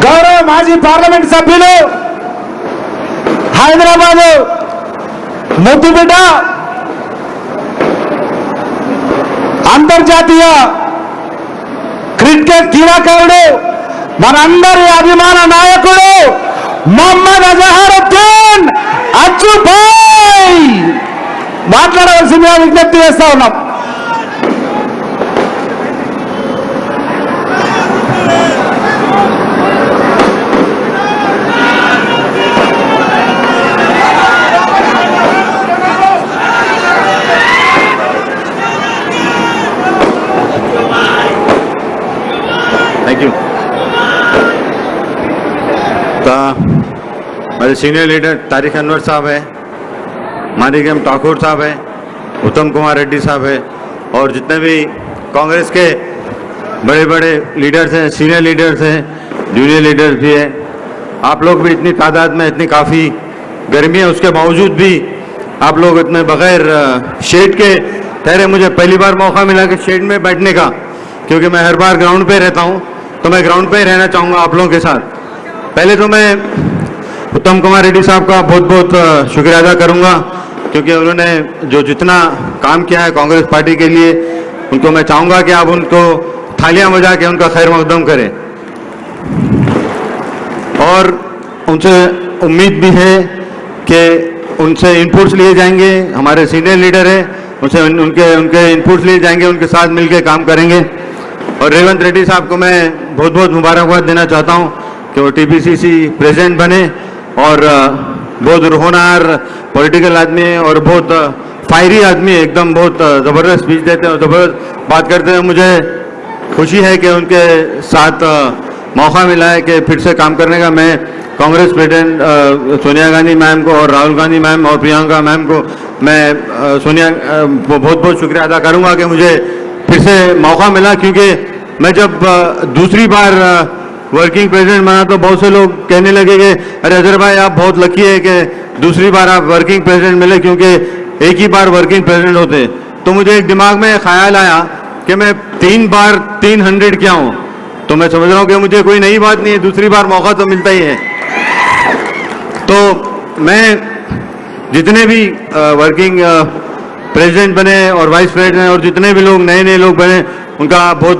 గౌరవ మాజీ పార్లమెంట్ సభ్యులు హైదరాబాద్ ముద్దుబిడ్డ అంతర్జాతీయ క్రికెట్ క్రీడాకారుడు మనందరి అభిమాన నాయకుడు మొహమ్మద్ అజహరుద్దీన్ అజ్జుభాయ్ మాట్లాడవలసిందిగా విజ్ఞప్తి చేస్తా ఉన్నాం. Thank you. मेरे सीनियर लीडर तारिक अनवर साहब है, मानिकम ठाकुर साहब है, उत्तम कुमार रेड्डी साहब है और जितने भी कांग्रेस के बड़े बड़े लीडर्स हैं, सीनियर लीडर्स हैं, जूनियर लीडर्स भी हैं. आप लोग भी इतनी तादाद में, इतनी काफ़ी गर्मी है उसके बावजूद भी आप लोग इतने बगैर शेड के ठहरे. मुझे पहली बार मौका मिला कि शेड में बैठने का, क्योंकि मैं हर बार ग्राउंड पे रहता हूँ, तो मैं ग्राउंड पे ही रहना चाहूँगा आप लोगों के साथ. पहले तो मैं उत्तम कुमार रेड्डी साहब का बहुत बहुत शुक्रिया अदा करूँगा, क्योंकि उन्होंने जो जितना काम किया है कांग्रेस पार्टी के लिए, उनको मैं चाहूँगा कि आप उनको थालियां बजा के उनका खैर मकदम करें. और उनसे उम्मीद भी है कि उनसे इनपुट्स लिए जाएंगे. हमारे सीनियर लीडर हैं, उनसे उनके इनपुट्स लिए जाएंगे, उनके साथ मिलकर काम करेंगे. और रेवंत रेड्डी साहब को मैं बहुत बहुत मुबारकबाद देना चाहता हूं कि वो टीपीसीसी प्रेसिडेंट बने और बहुत रोहनार पॉलिटिकल आदमी है और बहुत फायरी आदमी है, एकदम बहुत ज़बरदस्त स्पीच देते हैं और ज़बरदस्त बात करते हैं. मुझे खुशी है कि उनके साथ मौका मिला है कि फिर से काम करने का. मैं कांग्रेस प्रेसिडेंट सोनिया गांधी मैम को और राहुल गांधी मैम और प्रियंका मैम को मैं बहुत बहुत शुक्रिया अदा करूंगा कि मुझे फिर से मौका मिला, क्योंकि मैं जब दूसरी बार वर्किंग प्रेसिडेंट बना तो बहुत से लोग कहने लगे कि अरे अजहर भाई आप बहुत लकी है कि दूसरी बार आप वर्किंग प्रेसिडेंट मिले, क्योंकि एक ही बार वर्किंग प्रेसिडेंट होते. तो मुझे एक दिमाग में ख्याल आया कि मैं 3 बार 300 क्या हूँ, तो मैं समझ रहा हूँ कि मुझे कोई नई बात नहीं है, दूसरी बार मौका तो मिलता ही है. तो मैं जितने भी वर्किंग प्रेसिडेंट बने और वाइस प्रेसिडेंट और जितने भी लोग नए नए लोग बने, उनको बहुत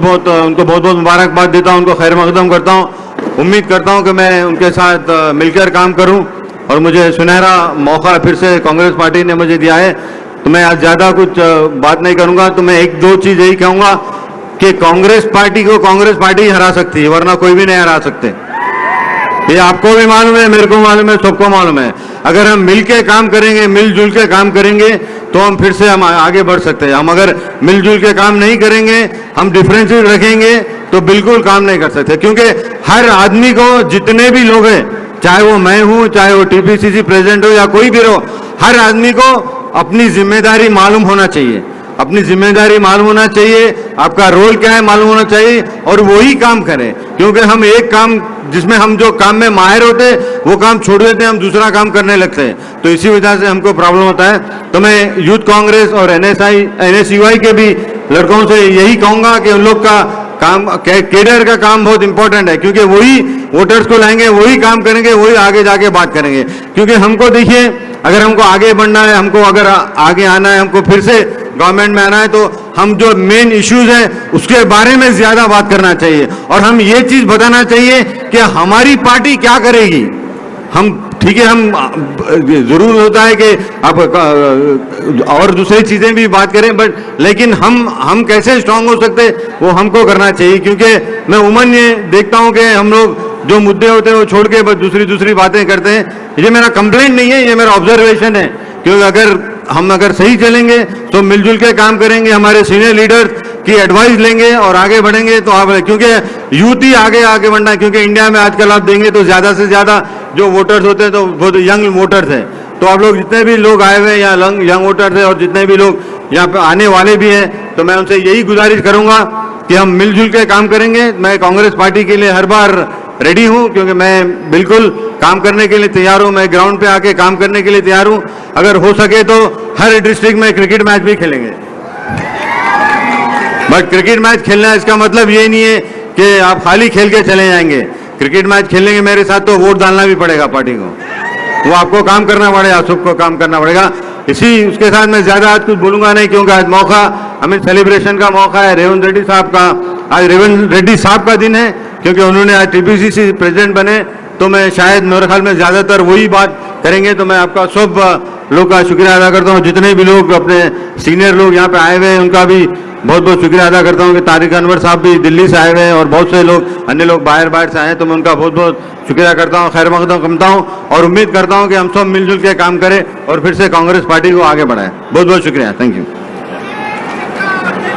बहुत मुबारकबाद देता हूँ, उनको खैर मकदम करता हूँ. उम्मीद करता हूँ कि मैं उनके साथ मिलकर काम करूँ और मुझे सुनहरा मौका फिर से कांग्रेस पार्टी ने मुझे दिया है. तो मैं आज ज़्यादा कुछ बात नहीं करूँगा. तो मैं 1-2 चीज़ यही कहूँगा कि कांग्रेस पार्टी को कांग्रेस पार्टी ही हरा सकती है, वरना कोई भी नहीं हरा सकते. ये आपको भी मालूम है, मेरे को मालूम है, सबको मालूम है. अगर हम मिलके काम करेंगे, मिलजुल के काम करेंगे, तो हम फिर से हम आगे बढ़ सकते हैं. हम अगर मिलजुल के काम नहीं करेंगे, हम डिफरेंसेस रखेंगे, तो बिल्कुल काम नहीं कर सकते. क्योंकि हर आदमी को, जितने भी लोग हैं, चाहे वो मैं हूँ, चाहे वो टीपीसीसी प्रेसिडेंट हो या कोई भी हो, हर आदमी को अपनी जिम्मेदारी मालूम होना चाहिए. अपनी जिम्मेदारी मालूम होना चाहिए, आपका रोल क्या है मालूम होना चाहिए, और वही काम करें. क्योंकि हम एक काम जिसमें हम जो काम में माहिर होते हैं वो काम छोड़ देते हैं, हम दूसरा काम करने लगते हैं, तो इसी वजह से हमको प्रॉब्लम होता है. तो मैं यूथ कांग्रेस और NSUI के भी लड़कों से यही कहूँगा कि उन लोग का काम, केडर का काम बहुत इंपॉर्टेंट है, क्योंकि वही वोटर्स को लाएंगे, वही काम करेंगे, वही आगे जाके बात करेंगे. क्योंकि हमको देखिए, अगर हमको आगे बढ़ना है, हमको अगर आगे आना है, हमको फिर से गवर्नमेंट में आना है, तो हम जो मेन इश्यूज हैं उसके बारे में ज्यादा बात करना चाहिए और हम ये चीज बताना चाहिए कि हमारी पार्टी क्या करेगी. हम ठीक है, हम जरूर होता है कि आप और दूसरी चीजें भी बात करें, बट लेकिन हम कैसे स्ट्रांग हो सकते वो हमको करना चाहिए. क्योंकि मैं उमन ये देखता हूं कि हम लोग जो मुद्दे होते हैं वो छोड़ के बस दूसरी बातें करते हैं. ये मेरा कंप्लेंट नहीं है, ये मेरा ऑब्जर्वेशन है. क्योंकि अगर सही चलेंगे तो मिलजुल के काम करेंगे, हमारे सीनियर लीडर्स की एडवाइस लेंगे और आगे बढ़ेंगे, तो आप, क्योंकि यूथ ही आगे बढ़ना है. क्योंकि इंडिया में आजकल आप देंगे तो ज़्यादा से ज़्यादा जो वोटर्स होते हैं तो बहुत यंग वोटर्स हैं. तो आप लोग जितने भी लोग आए हुए हैं यहाँ यंग वोटर्स हैं और जितने भी लोग यहाँ पे आने वाले भी हैं, तो मैं उनसे यही गुजारिश करूँगा कि हम मिलजुल के काम करेंगे. मैं कांग्रेस पार्टी के लिए हर बार रेडी हूं, क्योंकि मैं बिल्कुल काम करने के लिए तैयार हूं. मैं ग्राउंड पे आके काम करने के लिए तैयार हूं. अगर हो सके तो हर डिस्ट्रिक्ट में क्रिकेट मैच भी खेलेंगे. बट क्रिकेट मैच खेलना इसका मतलब ये नहीं है कि आप खाली खेल के चले जाएंगे. क्रिकेट मैच खेलेंगे मेरे साथ तो वोट डालना भी पड़ेगा पार्टी को, वो आपको काम करना पड़ेगा, सबको काम करना पड़ेगा। इसी उसके साथ मैं ज्यादा आज कुछ बोलूंगा नहीं, क्योंकि आज मौका हमें सेलिब्रेशन का मौका है रेवंत रेड्डी साहब का। आज रेवंत रेड्डी साहब का दिन है, क्योंकि उन्होंने आज टीपीसीसी प्रेसिडेंट बने, तो मैं शायद मेरे ख्याल में ज्यादातर वही बात करेंगे। तो मैं आपका सब लोग का शुक्रिया अदा करता हूँ, जितने भी लोग अपने सीनियर लोग यहाँ पे आए हुए हैं उनका भी बहुत बहुत शुक्रिया अदा करता हूँ कि तारिक अनवर साहब भी दिल्ली से आए हुए हैं और बहुत से लोग अन्य लोग बाहर से आए हैं, तो मैं उनका बहुत बहुत शुक्रिया करता हूँ, खैर मकदम करता हूँ और उम्मीद करता हूँ कि हम सब मिलजुल के काम करें और फिर से कांग्रेस पार्टी को आगे बढ़ाएं। बहुत बहुत शुक्रिया, थैंक यू।